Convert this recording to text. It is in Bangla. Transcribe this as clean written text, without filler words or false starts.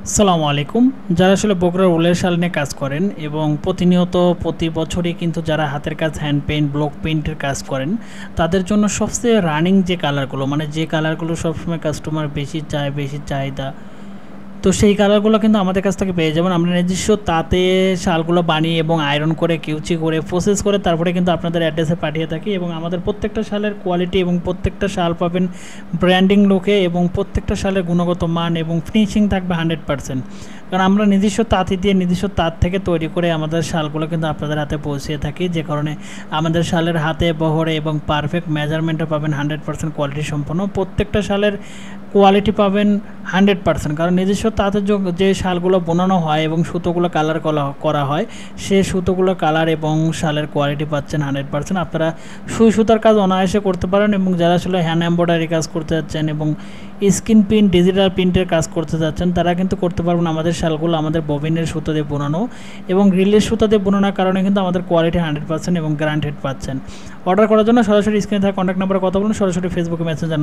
আসসালামু আলাইকুম। যারা আসলে বগুড়ার উলের শাল নিয়ে কাজ করেন এবং প্রতিনিয়ত প্রতি বছরই কিন্তু যারা হাতের কাজ হ্যান্ড পেইন্ট ব্লক পেইন্টের কাজ করেন তাদের জন্য সবচেয়ে রানিং যে কালারগুলো মানে যে কালারগুলো সবসময় কাস্টমার বেশি চায় বেশি চাহিদা, তো সেই কালারগুলো কিন্তু আমাদের কাছ থেকে পেয়ে যাবেন। আমরা নিজস্ব তাঁতে শালগুলো বানিয়ে এবং আয়রন করে কিউচি করে প্রসেস করে তারপরে কিন্তু আপনাদের অ্যাড্রেসে পাঠিয়ে থাকি এবং আমাদের প্রত্যেকটা শালের কোয়ালিটি এবং প্রত্যেকটা শাল পাবেন ব্র্যান্ডিং লুকে এবং প্রত্যেকটা শালের গুণগত মান এবং ফিনিশিং থাকবে 100%। কারণ আমরা নিজস্ব তাঁতি দিয়ে নিজস্ব তাঁত থেকে তৈরি করে আমাদের শালগুলো কিন্তু আপনাদের হাতে পৌঁছিয়ে থাকি, যে কারণে আমাদের শালের হাতে বহরে এবং পারফেক্ট মেজারমেন্টে পাবেন 100% কোয়ালিটি সম্পন্ন। প্রত্যেকটা শালের কোয়ালিটি পাবেন 100%, কারণ নিজস্ব তাঁতের যে শালগুলো বোনানো হয় এবং সুতোগুলো কালার করা হয় সে সুতোগুলো কালার এবং শালের কোয়ালিটি পাচ্ছেন 100%। আপনারা সুই সুতার কাজ অনায়াসে করতে পারেন এবং যারা আসলে হ্যান্ড এমব্রয়ডারি কাজ করতে যাচ্ছেন এবং স্ক্রিন প্রিন্ট ডিজিটাল প্রিন্টের কাজ করতে যাচ্ছেন তারা কিন্তু করতে পারবেন। আমাদের শালগুলো আমাদের ববিনের সুতো দিয়ে বোনানো এবং রিলের সুতো দিয়ে বোনানোর কারণে কিন্তু আমাদের কোয়ালিটি 100% এবং গ্যারান্টেড পাচ্ছেন। অর্ডার করার জন্য সরাসরি স্ক্রিনে থাকা কন্ট্যাক্ট নাম্বারে কথা বলুন, সরাসরি ফেসবুকে মেসেঞ্জার